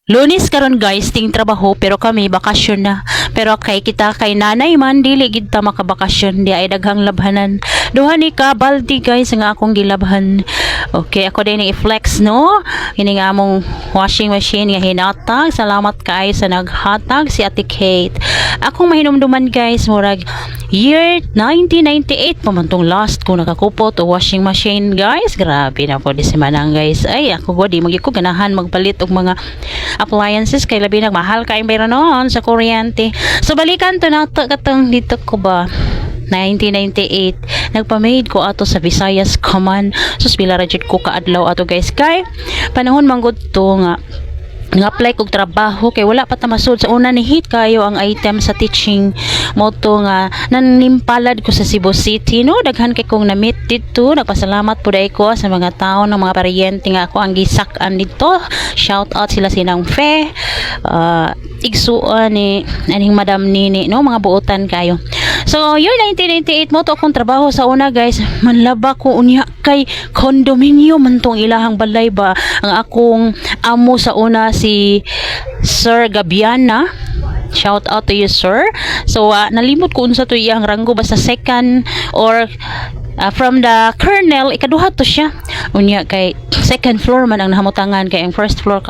Lunes karon guys, ting trabaho pero kami bakasyon na. Pero kay kita kay nanay man dili gid ta makabakasyon, di ay daghang labhanan. Duha ni ka baldi guys nga akong gilabhan. Okay, ako din i-flex no. Ini nga among washing machine nga hinatag. Salamat kay sa naghatag si Ate Kate. Akong mahinumduman guys, murag year 1998 pa man tong last ko nakakupot o washing machine guys. Grabe na po di semanang guys. Ay ako godi magi ko ganahan magpalit og mga appliances kay labi nag mahal kay bayra noon sa kuryente. So balikan to na katong dito ko ba 1998 nagpa-maid ko ato sa Visayas Command. Sus pila ra jud ko kaadlaw ato guys kay panahon manggod to nga apply kog trabaho kay wala pa ta masud sa una ni hit kayo ang item sa teaching mo to nga nanimpalad ko sa Cebu City no. Daghan kay kong na-meet dito. Nagpasalamat pud ay ko sa mga tao ng mga paryente nga ako ang gisak-an dito. Shout out sila sinang Fe, igsuon ni aning Madam Nini no, mga buotan kayo. So year 1998 mo to akong trabaho sa una guys. Manlaba ko unya kay condominium man tong ilahang balay ba. Ang akong amo sa una si Sir Gabiana. Shout out to you sir. So nalimot ko unsa to iyang ranggo basta second or from the colonel ikaduha to siya. Unya kay second floor man ang nahamutangan kay ang first floor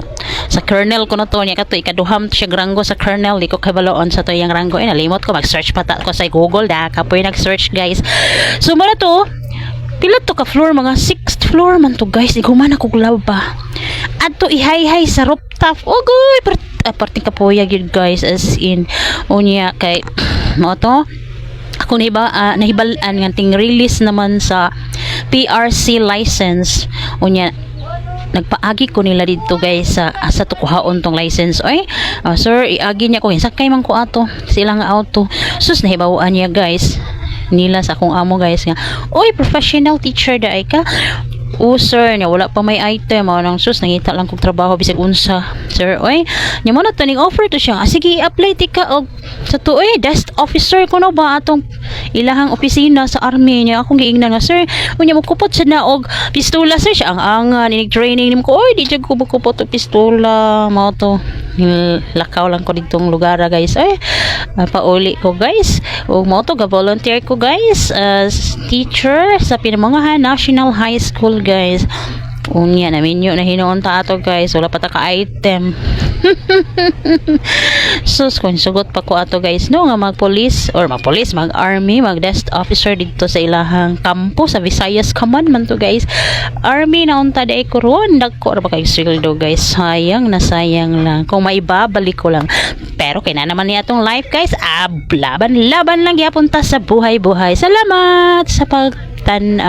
sa colonel ko na to niya kato ikaduham to siya ranggo sa colonel di ko kabaloon sa to iyang ranggo. Nalimot ko mag-search pa ta ko sa Google da kapoy nag-search guys. So muna to pila to ka floor, mga 6th floor man to guys. Iguman ako laba adto ihay-hay sa rooftop. Ogoy parting kapoya yun guys as in unya kay mo to ako nahibalan nga ting release naman sa PRC license unya nagpaagi ko nila dito guys sa tukuhaon tong license. Oy sir iagi niya ko sakay man ko ato silang auto. Sus nahibawaan niya guys nila sa akong amo guys nga oy professional teacher da ay ka. Sir nya wala pa may item nang sus nangita lang kog trabaho bisag unsa sir. Oy nya mo na taning offer to siya sige apply ti ka og sa to desk officer ko no ba atong ilahang opisina sa army niya. Akong giingnan nga sir unya mo kupot sa na og pistola sir siya ang anga ninig training nim ko oy di jud ko kupot og pistola mao to lakaw lang ko ditong lugar guys. Ay pauli ko guys ug mao to ga volunteer ko guys as teacher sa Pinamangahan National High School guys. Unya namin yun na hinuon ta ato guys wala pa ta ka item. Sus kung sugot pa ko ato guys no nga mag-police mag-army mag-desk officer dito sa ilahang kampo sa Visayas Command man to guys. Army na unta day ko ron dagko ra ba kay sweldo guys. Sayang na sayang lang kung maibabalik ko lang. Pero kay na naman niya atong life guys laban lang gyapon ta sa buhay-buhay. Salamat sa pagtan